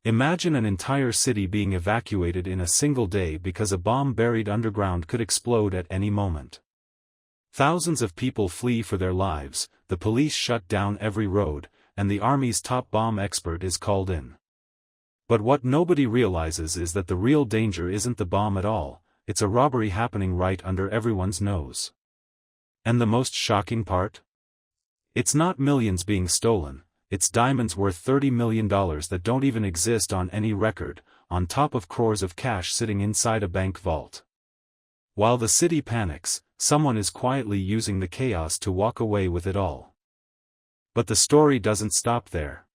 Imagine an entire city being evacuated in a single day because a bomb buried underground could explode at any moment. Thousands of people flee for their lives, the police shut down every road, and the army's top bomb expert is called in. But what nobody realizes is that the real danger isn't the bomb at all, it's a robbery happening right under everyone's nose. And the most shocking part? It's not millions being stolen, it's diamonds worth $30 million that don't even exist on any record, on top of crores of cash sitting inside a bank vault. While the city panics, someone is quietly using the chaos to walk away with it all. But the story doesn't stop there.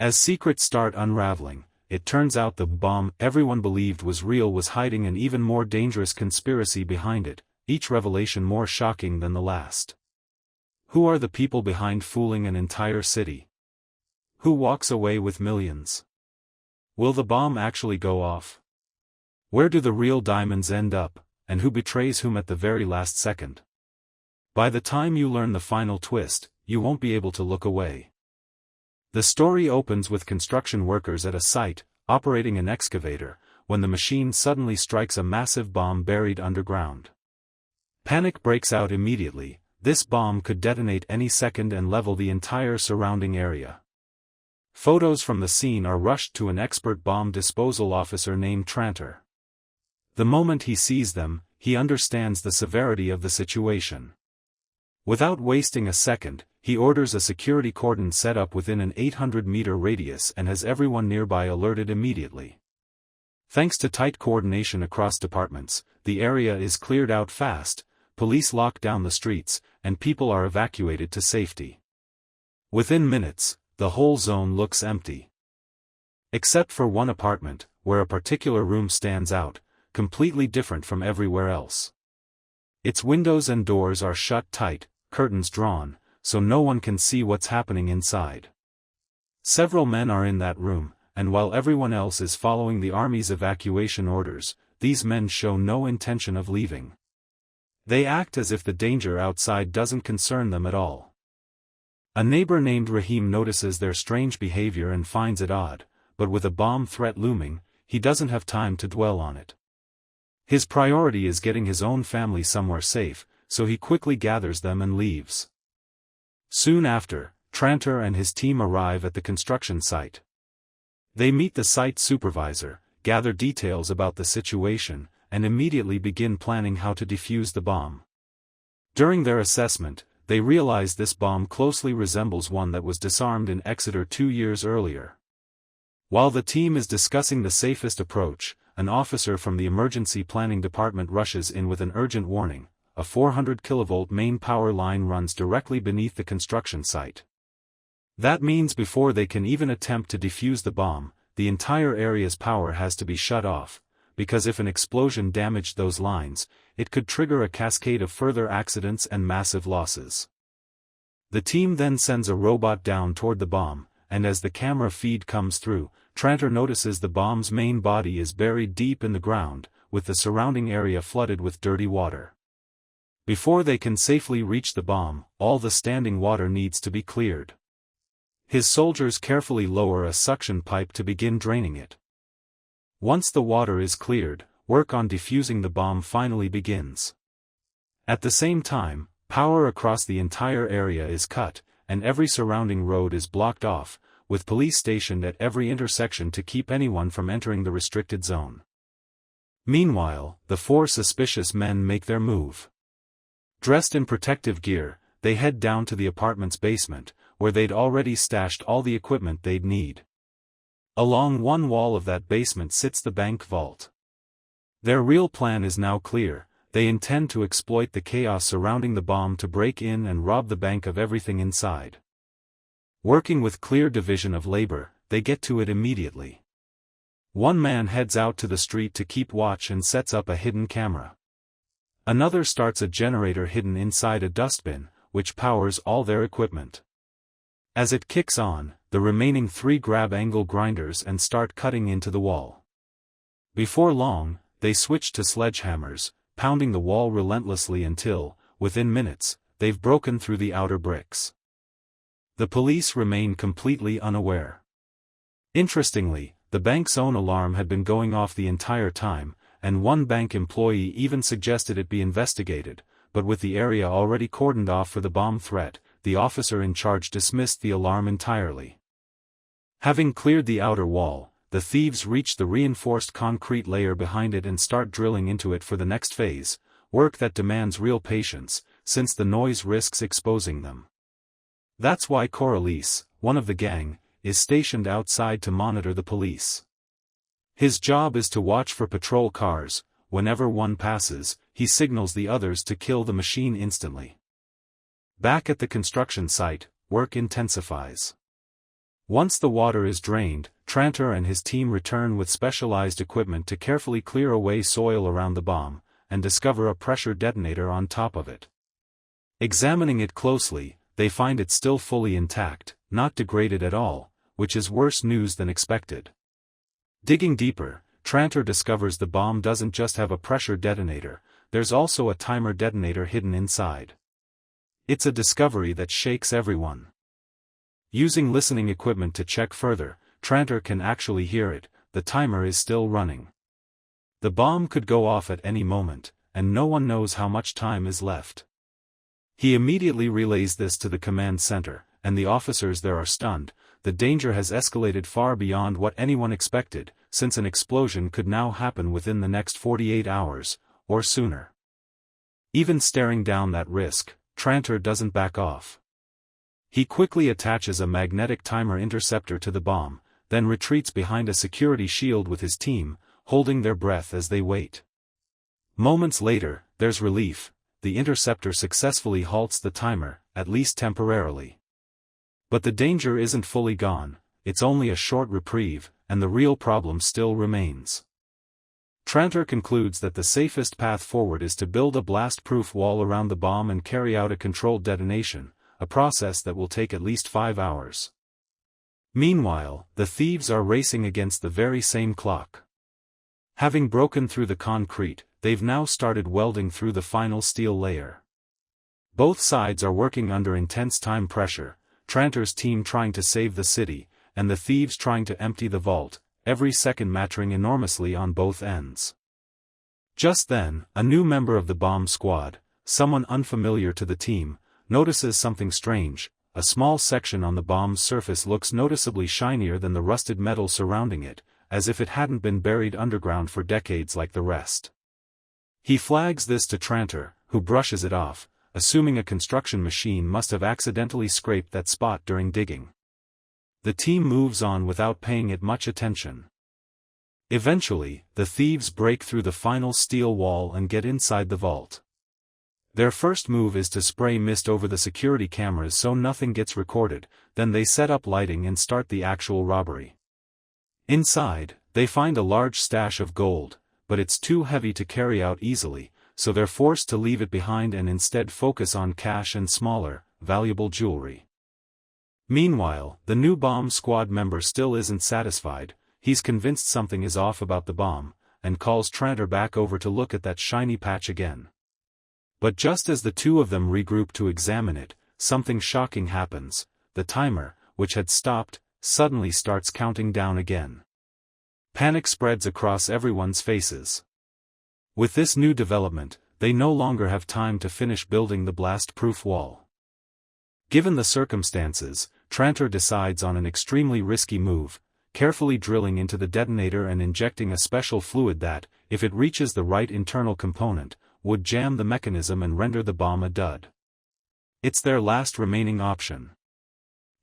As secrets start unraveling, it turns out the bomb everyone believed was real was hiding an even more dangerous conspiracy behind it, each revelation more shocking than the last. Who are the people behind fooling an entire city? Who walks away with millions? Will the bomb actually go off? Where do the real diamonds end up, and who betrays whom at the very last second? By the time you learn the final twist, you won't be able to look away. The story opens with construction workers at a site, operating an excavator, when the machine suddenly strikes a massive bomb buried underground. Panic breaks out immediately. This bomb could detonate any second and level the entire surrounding area. Photos from the scene are rushed to an expert bomb disposal officer named Tranter. The moment he sees them, he understands the severity of the situation. Without wasting a second, he orders a security cordon set up within an 800-meter radius and has everyone nearby alerted immediately. Thanks to tight coordination across departments, the area is cleared out fast, police lock down the streets, and people are evacuated to safety. Within minutes, the whole zone looks empty. Except for one apartment, where a particular room stands out, completely different from everywhere else. Its windows and doors are shut tight, curtains drawn, so no one can see what's happening inside. Several men are in that room, and while everyone else is following the army's evacuation orders, these men show no intention of leaving. They act as if the danger outside doesn't concern them at all. A neighbor named Rahim notices their strange behavior and finds it odd, but with a bomb threat looming, he doesn't have time to dwell on it. His priority is getting his own family somewhere safe, so he quickly gathers them and leaves. Soon after, Tranter and his team arrive at the construction site. They meet the site supervisor, gather details about the situation, and immediately begin planning how to defuse the bomb. During their assessment, they realize this bomb closely resembles one that was disarmed in Exeter 2 years earlier. While the team is discussing the safest approach, an officer from the emergency planning department rushes in with an urgent warning: a 400 kilovolt main power line runs directly beneath the construction site. That means before they can even attempt to defuse the bomb, the entire area's power has to be shut off, because if an explosion damaged those lines, it could trigger a cascade of further accidents and massive losses. The team then sends a robot down toward the bomb, and as the camera feed comes through, Tranter notices the bomb's main body is buried deep in the ground, with the surrounding area flooded with dirty water. Before they can safely reach the bomb, all the standing water needs to be cleared. His soldiers carefully lower a suction pipe to begin draining it. Once the water is cleared, work on defusing the bomb finally begins. At the same time, power across the entire area is cut, and every surrounding road is blocked off, with police stationed at every intersection to keep anyone from entering the restricted zone. Meanwhile, the 4 suspicious men make their move. Dressed in protective gear, they head down to the apartment's basement, where they'd already stashed all the equipment they'd need. Along one wall of that basement sits the bank vault. Their real plan is now clear: they intend to exploit the chaos surrounding the bomb to break in and rob the bank of everything inside. Working with clear division of labor, they get to it immediately. One man heads out to the street to keep watch and sets up a hidden camera. Another starts a generator hidden inside a dustbin, which powers all their equipment. As it kicks on, the remaining 3 grab angle grinders and start cutting into the wall. Before long, they switch to sledgehammers, pounding the wall relentlessly until, within minutes, they've broken through the outer bricks. The police remain completely unaware. Interestingly, the bank's own alarm had been going off the entire time, and one bank employee even suggested it be investigated, but with the area already cordoned off for the bomb threat, the officer in charge dismissed the alarm entirely. Having cleared the outer wall, the thieves reach the reinforced concrete layer behind it and start drilling into it for the next phase, work that demands real patience, since the noise risks exposing them. That's why Coralice, one of the gang, is stationed outside to monitor the police. His job is to watch for patrol cars. Whenever one passes, he signals the others to kill the machine instantly. Back at the construction site, work intensifies. Once the water is drained, Tranter and his team return with specialized equipment to carefully clear away soil around the bomb, and discover a pressure detonator on top of it. Examining it closely, they find it still fully intact, not degraded at all, which is worse news than expected. Digging deeper, Tranter discovers the bomb doesn't just have a pressure detonator, there's also a timer detonator hidden inside. It's a discovery that shakes everyone. Using listening equipment to check further, Tranter can actually hear it. The timer is still running. The bomb could go off at any moment, and no one knows how much time is left. He immediately relays this to the command center, and the officers there are stunned. The danger has escalated far beyond what anyone expected, since an explosion could now happen within the next 48 hours, or sooner. Even staring down that risk, Tranter doesn't back off. He quickly attaches a magnetic timer interceptor to the bomb, then retreats behind a security shield with his team, holding their breath as they wait. Moments later, there's relief. The interceptor successfully halts the timer, at least temporarily. But the danger isn't fully gone, it's only a short reprieve, and the real problem still remains. Tranter concludes that the safest path forward is to build a blast-proof wall around the bomb and carry out a controlled detonation, a process that will take at least 5 hours. Meanwhile, the thieves are racing against the very same clock. Having broken through the concrete, they've now started welding through the final steel layer. Both sides are working under intense time pressure, Tranter's team trying to save the city, and the thieves trying to empty the vault, every second mattering enormously on both ends. Just then, a new member of the bomb squad, someone unfamiliar to the team, notices something strange. A small section on the bomb's surface looks noticeably shinier than the rusted metal surrounding it, as if it hadn't been buried underground for decades like the rest. He flags this to Tranter, who brushes it off, assuming a construction machine must have accidentally scraped that spot during digging. The team moves on without paying it much attention. Eventually, the thieves break through the final steel wall and get inside the vault. Their first move is to spray mist over the security cameras so nothing gets recorded, then they set up lighting and start the actual robbery. Inside, they find a large stash of gold, but it's too heavy to carry out easily, so they're forced to leave it behind and instead focus on cash and smaller, valuable jewelry. Meanwhile, the new bomb squad member still isn't satisfied. He's convinced something is off about the bomb, and calls Tranter back over to look at that shiny patch again. But just as the two of them regroup to examine it, something shocking happens. The timer, which had stopped, suddenly starts counting down again. Panic spreads across everyone's faces. With this new development, they no longer have time to finish building the blast-proof wall. Given the circumstances, Tranter decides on an extremely risky move, carefully drilling into the detonator and injecting a special fluid that, if it reaches the right internal component, would jam the mechanism and render the bomb a dud. It's their last remaining option.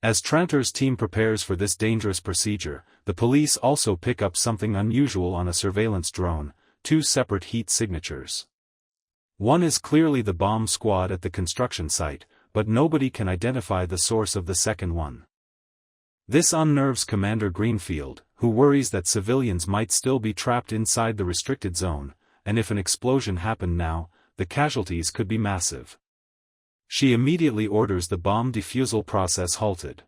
As Tranter's team prepares for this dangerous procedure, the police also pick up something unusual on a surveillance drone, 2 separate heat signatures. One is clearly the bomb squad at the construction site, but nobody can identify the source of the second one. This unnerves Commander Greenfield, who worries that civilians might still be trapped inside the restricted zone, and if an explosion happened now, the casualties could be massive. She immediately orders the bomb defusal process halted.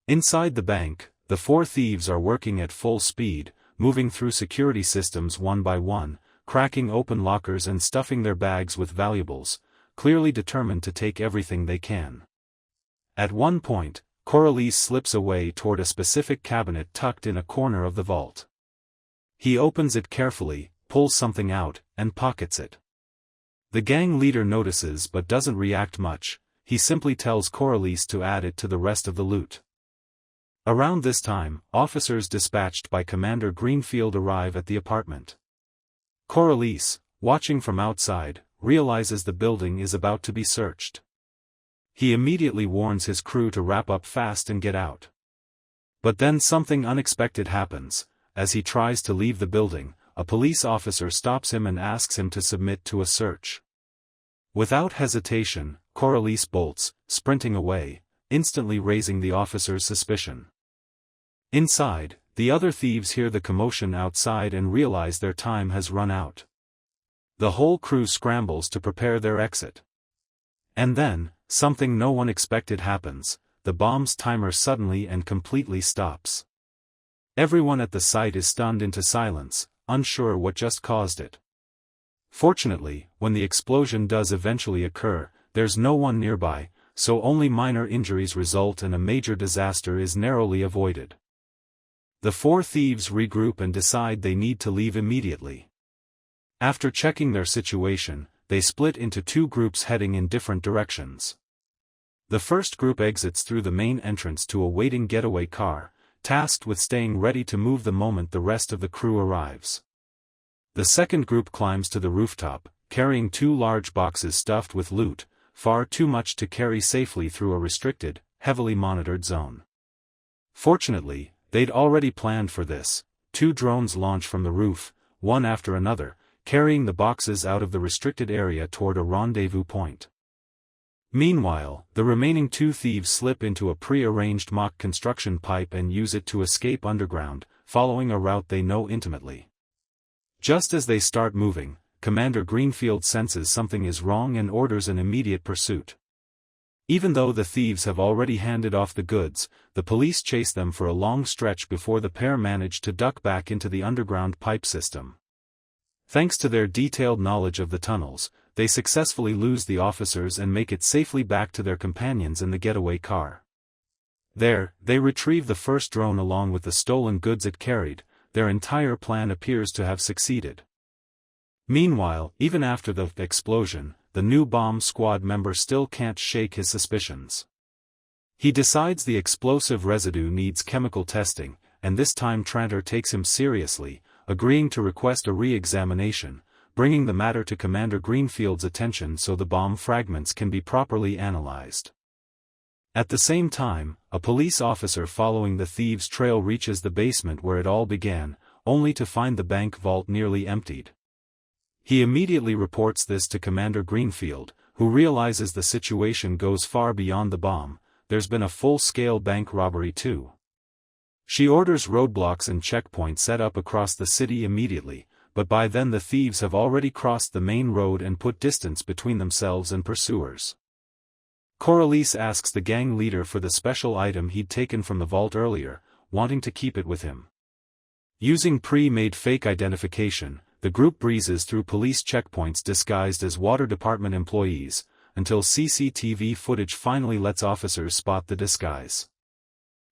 Inside the bank, the 4 thieves are working at full speed, moving through security systems one by one, cracking open lockers and stuffing their bags with valuables, clearly determined to take everything they can. At one point, Coralise slips away toward a specific cabinet tucked in a corner of the vault. He opens it carefully, pulls something out, and pockets it. The gang leader notices but doesn't react much. He simply tells Coralise to add it to the rest of the loot. Around this time, officers dispatched by Commander Greenfield arrive at the apartment. Coralise, watching from outside, realizes the building is about to be searched. He immediately warns his crew to wrap up fast and get out. But then something unexpected happens. As he tries to leave the building, a police officer stops him and asks him to submit to a search. Without hesitation, Coralise bolts, sprinting away, instantly raising the officer's suspicion. Inside, the other thieves hear the commotion outside and realize their time has run out. The whole crew scrambles to prepare their exit. And then, something no one expected happens. The bomb's timer suddenly and completely stops. Everyone at the site is stunned into silence, unsure what just caused it. Fortunately, when the explosion does eventually occur, there's no one nearby, so only minor injuries result and a major disaster is narrowly avoided. The four thieves regroup and decide they need to leave immediately. After checking their situation, they split into two groups heading in different directions. The first group exits through the main entrance to a waiting getaway car, tasked with staying ready to move the moment the rest of the crew arrives. The second group climbs to the rooftop, carrying two large boxes stuffed with loot, far too much to carry safely through a restricted, heavily monitored zone. Fortunately, they'd already planned for this. Two drones launch from the roof, one after another, carrying the boxes out of the restricted area toward a rendezvous point. Meanwhile, the remaining two thieves slip into a pre-arranged mock construction pipe and use it to escape underground, following a route they know intimately. Just as they start moving, Commander Greenfield senses something is wrong and orders an immediate pursuit. Even though the thieves have already handed off the goods, the police chase them for a long stretch before the pair manage to duck back into the underground pipe system. Thanks to their detailed knowledge of the tunnels, they successfully lose the officers and make it safely back to their companions in the getaway car. There, they retrieve the first drone along with the stolen goods it carried. Their entire plan appears to have succeeded. Meanwhile, even after the explosion, the new bomb squad member still can't shake his suspicions. He decides the explosive residue needs chemical testing, and this time Tranter takes him seriously, agreeing to request a re-examination, bringing the matter to Commander Greenfield's attention so the bomb fragments can be properly analyzed. At the same time, a police officer following the thieves' trail reaches the basement where it all began, only to find the bank vault nearly emptied. He immediately reports this to Commander Greenfield, who realizes the situation goes far beyond the bomb. There's been a full-scale bank robbery too. She orders roadblocks and checkpoints set up across the city immediately, but by then the thieves have already crossed the main road and put distance between themselves and pursuers. Coralise asks the gang leader for the special item he'd taken from the vault earlier, wanting to keep it with him. Using pre-made fake identification, the group breezes through police checkpoints disguised as water department employees, until CCTV footage finally lets officers spot the disguise.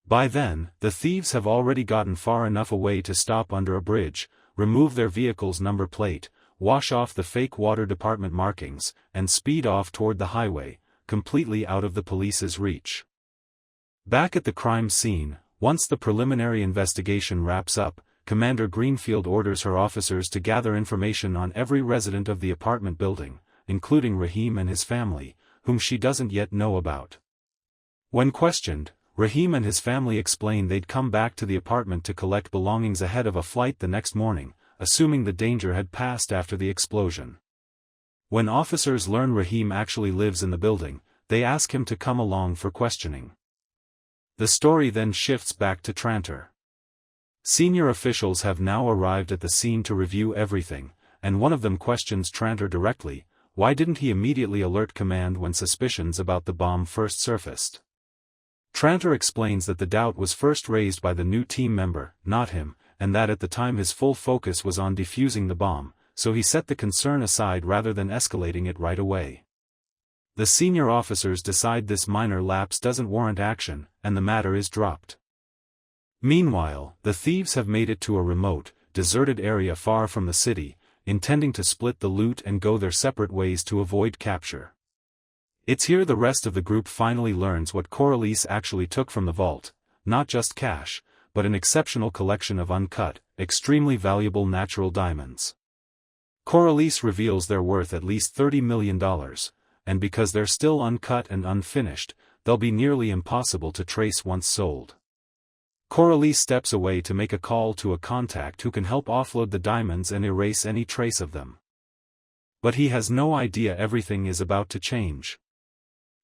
By then, the thieves have already gotten far enough away to stop under a bridge, remove their vehicle's number plate, wash off the fake water department markings, and speed off toward the highway, completely out of the police's reach. Back at the crime scene, once the preliminary investigation wraps up, Commander Greenfield orders her officers to gather information on every resident of the apartment building, including Rahim and his family, whom she doesn't yet know about. When questioned, Rahim and his family explain they'd come back to the apartment to collect belongings ahead of a flight the next morning, assuming the danger had passed after the explosion. When officers learn Rahim actually lives in the building, they ask him to come along for questioning. The story then shifts back to Tranter. Senior officials have now arrived at the scene to review everything, and one of them questions Tranter directly. Why didn't he immediately alert command when suspicions about the bomb first surfaced? Tranter explains that the doubt was first raised by the new team member, not him, and that at the time his full focus was on defusing the bomb, so he set the concern aside rather than escalating it right away. The senior officers decide this minor lapse doesn't warrant action, and the matter is dropped. Meanwhile, the thieves have made it to a remote, deserted area far from the city, intending to split the loot and go their separate ways to avoid capture. It's here the rest of the group finally learns what Coralise actually took from the vault, not just cash, but an exceptional collection of uncut, extremely valuable natural diamonds. Coralise reveals they're worth at least $30 million, and because they're still uncut and unfinished, they'll be nearly impossible to trace once sold. Coralise steps away to make a call to a contact who can help offload the diamonds and erase any trace of them. But he has no idea everything is about to change.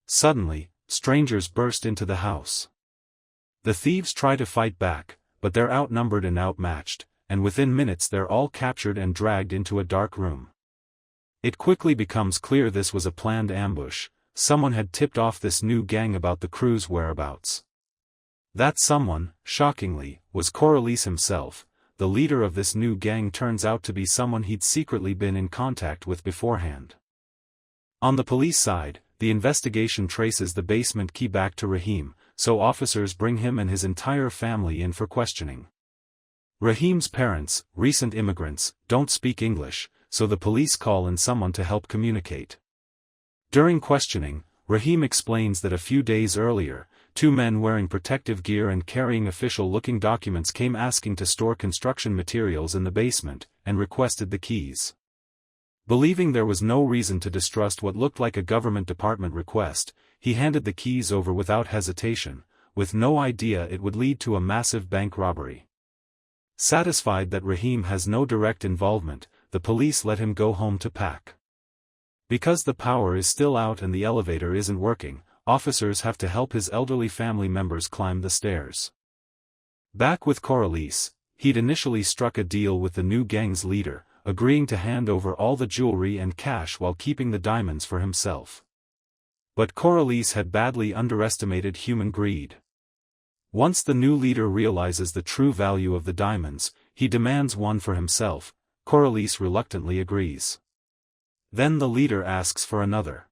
Suddenly, strangers burst into the house. The thieves try to fight back, but they're outnumbered and outmatched, and within minutes they're all captured and dragged into a dark room. It quickly becomes clear this was a planned ambush. Someone had tipped off this new gang about the crew's whereabouts. That someone, shockingly, was Coralise himself. The leader of this new gang turns out to be someone he'd secretly been in contact with beforehand. On the police side, the investigation traces the basement key back to Rahim, so officers bring him and his entire family in for questioning. Rahim's parents, recent immigrants, don't speak English, so the police call in someone to help communicate. During questioning, Rahim explains that a few days earlier, two men wearing protective gear and carrying official-looking documents came asking to store construction materials in the basement, and requested the keys. Believing there was no reason to distrust what looked like a government department request, he handed the keys over without hesitation, with no idea it would lead to a massive bank robbery. Satisfied that Rahim has no direct involvement, the police let him go home to pack. Because the power is still out and the elevator isn't working, officers have to help his elderly family members climb the stairs. Back with Coralise, he'd initially struck a deal with the new gang's leader, agreeing to hand over all the jewelry and cash while keeping the diamonds for himself. But Coralise had badly underestimated human greed. Once the new leader realizes the true value of the diamonds, he demands one for himself. Coralise reluctantly agrees. Then the leader asks for another.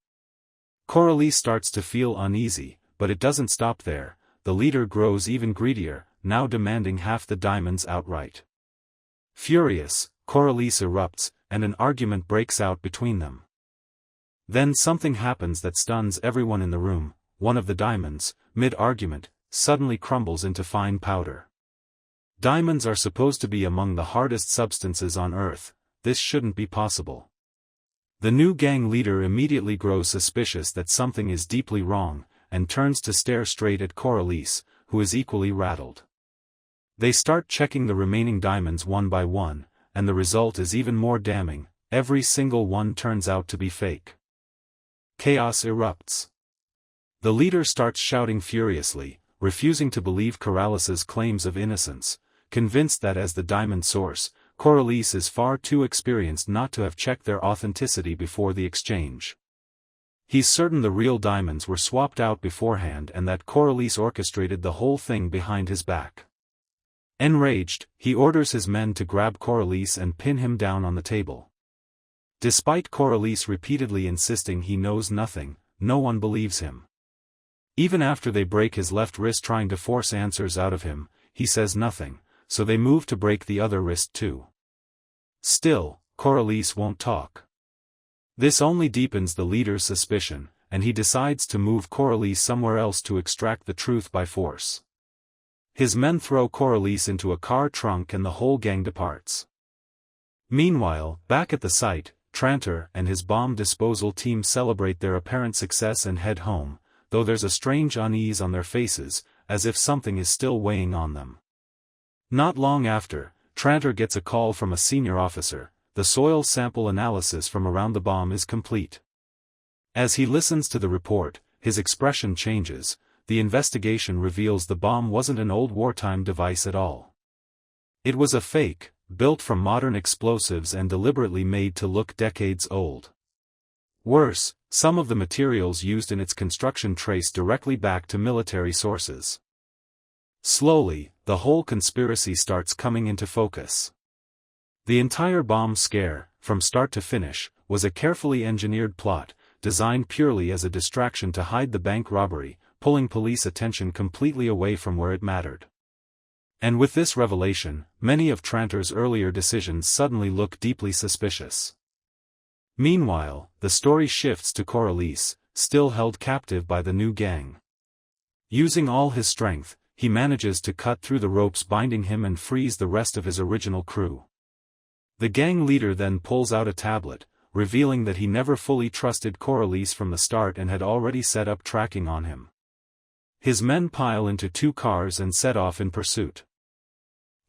Coralise starts to feel uneasy, but it doesn't stop there. The leader grows even greedier, now demanding half the diamonds outright. Furious, Coralise erupts, and an argument breaks out between them. Then something happens that stuns everyone in the room. One of the diamonds, mid-argument, suddenly crumbles into fine powder. Diamonds are supposed to be among the hardest substances on Earth. This shouldn't be possible. The new gang leader immediately grows suspicious that something is deeply wrong, and turns to stare straight at Coralise, who is equally rattled. They start checking the remaining diamonds one by one, and the result is even more damning. Every single one turns out to be fake. Chaos erupts. The leader starts shouting furiously, refusing to believe Coralise's claims of innocence, convinced that as the diamond source, Coralise is far too experienced not to have checked their authenticity before the exchange. He's certain the real diamonds were swapped out beforehand and that Coralise orchestrated the whole thing behind his back. Enraged, he orders his men to grab Coralise and pin him down on the table. Despite Coralise repeatedly insisting he knows nothing, no one believes him. Even after they break his left wrist trying to force answers out of him, he says nothing, so they move to break the other wrist too. Still, Coralise won't talk. This only deepens the leader's suspicion, and he decides to move Coralise somewhere else to extract the truth by force. His men throw Coralise into a car trunk and the whole gang departs. Meanwhile, back at the site, Tranter and his bomb disposal team celebrate their apparent success and head home, though there's a strange unease on their faces, as if something is still weighing on them. Not long after, Tranter gets a call from a senior officer. The soil sample analysis from around the bomb is complete. As he listens to the report, his expression changes. The investigation reveals the bomb wasn't an old wartime device at all. It was a fake, built from modern explosives and deliberately made to look decades old. Worse, some of the materials used in its construction trace directly back to military sources. Slowly, the whole conspiracy starts coming into focus. The entire bomb scare, from start to finish, was a carefully engineered plot, designed purely as a distraction to hide the bank robbery, pulling police attention completely away from where it mattered. And with this revelation, many of Trantor's earlier decisions suddenly look deeply suspicious. Meanwhile, the story shifts to Coralise, still held captive by the new gang. Using all his strength, he manages to cut through the ropes binding him and frees the rest of his original crew. The gang leader then pulls out a tablet, revealing that he never fully trusted Coralise from the start and had already set up tracking on him. His men pile into 2 cars and set off in pursuit.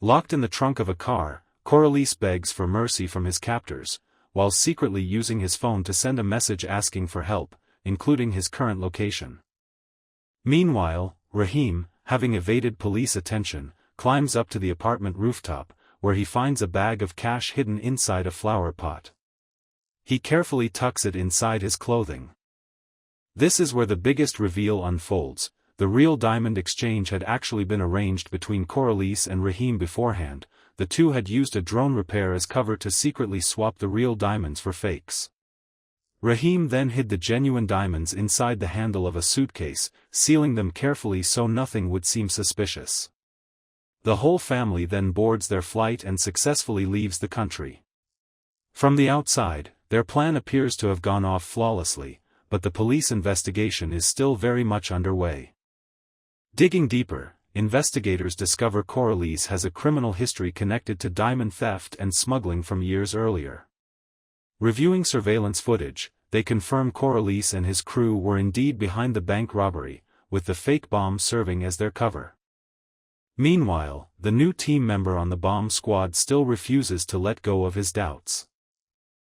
Locked in the trunk of a car, Coralise begs for mercy from his captors, while secretly using his phone to send a message asking for help, including his current location. Meanwhile, Rahim, having evaded police attention, climbs up to the apartment rooftop, where he finds a bag of cash hidden inside a flower pot. He carefully tucks it inside his clothing. This is where the biggest reveal unfolds. The real diamond exchange had actually been arranged between Coralise and Rahim beforehand. The two had used a drone repair as cover to secretly swap the real diamonds for fakes. Rahim then hid the genuine diamonds inside the handle of a suitcase, sealing them carefully so nothing would seem suspicious. The whole family then boards their flight and successfully leaves the country. From the outside, their plan appears to have gone off flawlessly, but the police investigation is still very much underway. Digging deeper, investigators discover Coralise has a criminal history connected to diamond theft and smuggling from years earlier. Reviewing surveillance footage, they confirm Coralise and his crew were indeed behind the bank robbery, with the fake bomb serving as their cover. Meanwhile, the new team member on the bomb squad still refuses to let go of his doubts.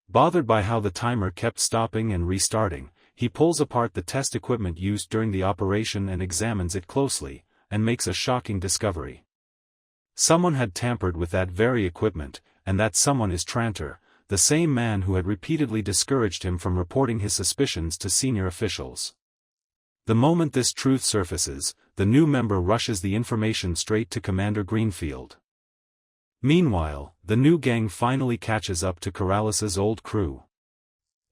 Bothered by how the timer kept stopping and restarting, he pulls apart the test equipment used during the operation and examines it closely, and makes a shocking discovery. Someone had tampered with that very equipment, and that someone is Trantor, the same man who had repeatedly discouraged him from reporting his suspicions to senior officials. The moment this truth surfaces, the new member rushes the information straight to Commander Greenfield. Meanwhile, the new gang finally catches up to Corralis's old crew.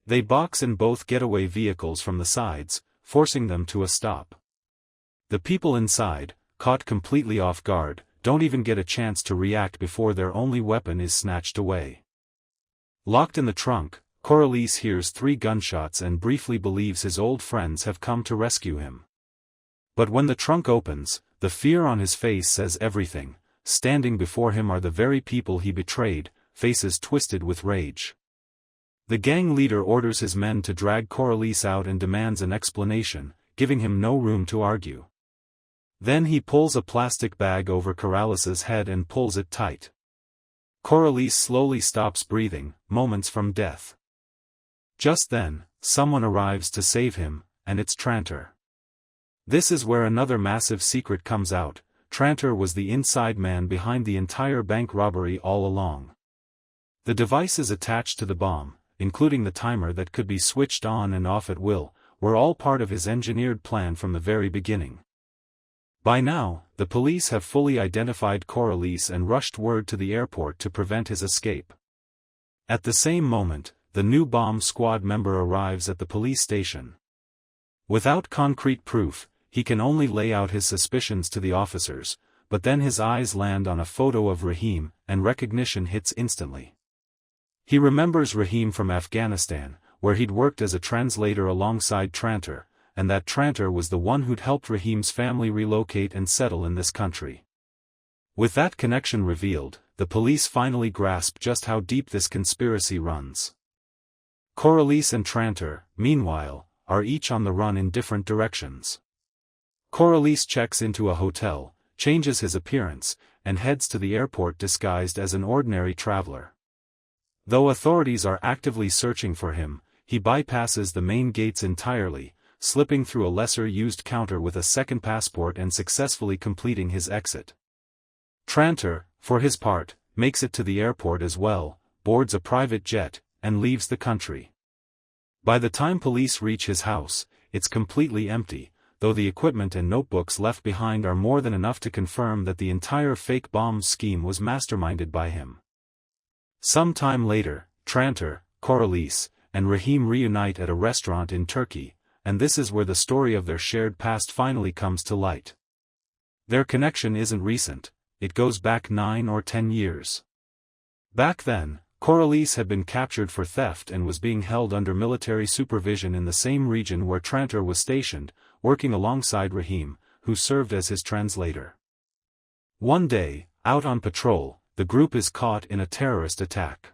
They box in both getaway vehicles from the sides, forcing them to a stop. The people inside, caught completely off guard, don't even get a chance to react before their only weapon is snatched away. Locked in the trunk, Coralise hears 3 gunshots and briefly believes his old friends have come to rescue him. But when the trunk opens, the fear on his face says everything. Standing before him are the very people he betrayed, faces twisted with rage. The gang leader orders his men to drag Coralise out and demands an explanation, giving him no room to argue. Then he pulls a plastic bag over Corralis's head and pulls it tight. Coralise slowly stops breathing, moments from death. Just then, someone arrives to save him, and it's Trantor. This is where another massive secret comes out. Trantor was the inside man behind the entire bank robbery all along. The devices attached to the bomb, including the timer that could be switched on and off at will, were all part of his engineered plan from the very beginning. By now, the police have fully identified Coralise and rushed word to the airport to prevent his escape. At the same moment, the new bomb squad member arrives at the police station. Without concrete proof, he can only lay out his suspicions to the officers, but then his eyes land on a photo of Rahim, and recognition hits instantly. He remembers Rahim from Afghanistan, where he'd worked as a translator alongside Trantor, and that Trantor was the one who'd helped Rahim's family relocate and settle in this country. With that connection revealed, the police finally grasp just how deep this conspiracy runs. Coralise and Trantor, meanwhile, are each on the run in different directions. Coralise checks into a hotel, changes his appearance, and heads to the airport disguised as an ordinary traveler. Though authorities are actively searching for him, he bypasses the main gates entirely, slipping through a lesser-used counter with a second passport and successfully completing his exit. Trantor, for his part, makes it to the airport as well, boards a private jet, and leaves the country. By the time police reach his house, it's completely empty, though the equipment and notebooks left behind are more than enough to confirm that the entire fake bomb scheme was masterminded by him. Some time later, Trantor, Coralise, and Rahim reunite at a restaurant in Turkey, and this is where the story of their shared past finally comes to light. Their connection isn't recent, it goes back 9 or 10 years. Back then, Coralice had been captured for theft and was being held under military supervision in the same region where Trantor was stationed, working alongside Rahim, who served as his translator. One day, out on patrol, the group is caught in a terrorist attack.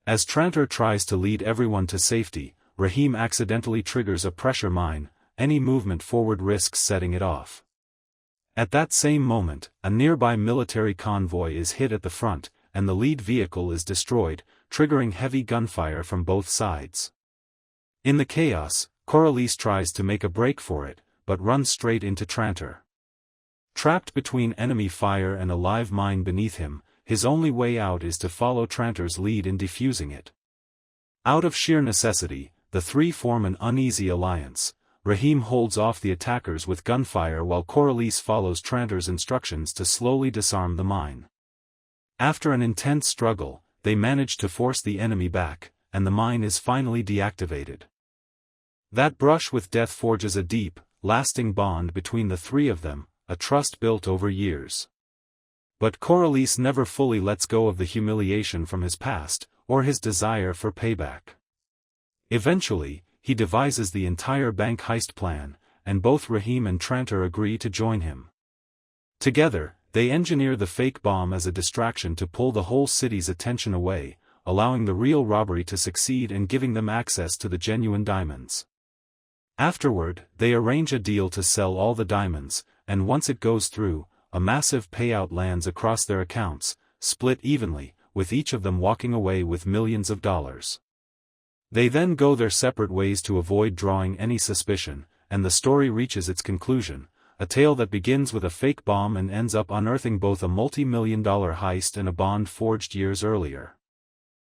As Trantor tries to lead everyone to safety, Rahim accidentally triggers a pressure mine, any movement forward risks setting it off. At that same moment, a nearby military convoy is hit at the front, and the lead vehicle is destroyed, triggering heavy gunfire from both sides. In the chaos, Coralice tries to make a break for it, but runs straight into Trantor. Trapped between enemy fire and a live mine beneath him, his only way out is to follow Trantor's lead in defusing it. Out of sheer necessity, the three form an uneasy alliance. Rahim holds off the attackers with gunfire while Coralice follows Trantor's instructions to slowly disarm the mine. After an intense struggle, they manage to force the enemy back, and the mine is finally deactivated. That brush with death forges a deep, lasting bond between the three of them, a trust built over years. But Coralice never fully lets go of the humiliation from his past, or his desire for payback. Eventually, he devises the entire bank heist plan, and both Rahim and Trantor agree to join him. Together, they engineer the fake bomb as a distraction to pull the whole city's attention away, allowing the real robbery to succeed and giving them access to the genuine diamonds. Afterward, they arrange a deal to sell all the diamonds, and once it goes through, a massive payout lands across their accounts, split evenly, with each of them walking away with millions of dollars. They then go their separate ways to avoid drawing any suspicion, and the story reaches its conclusion, a tale that begins with a fake bomb and ends up unearthing both a multi-million-dollar heist and a bond forged years earlier.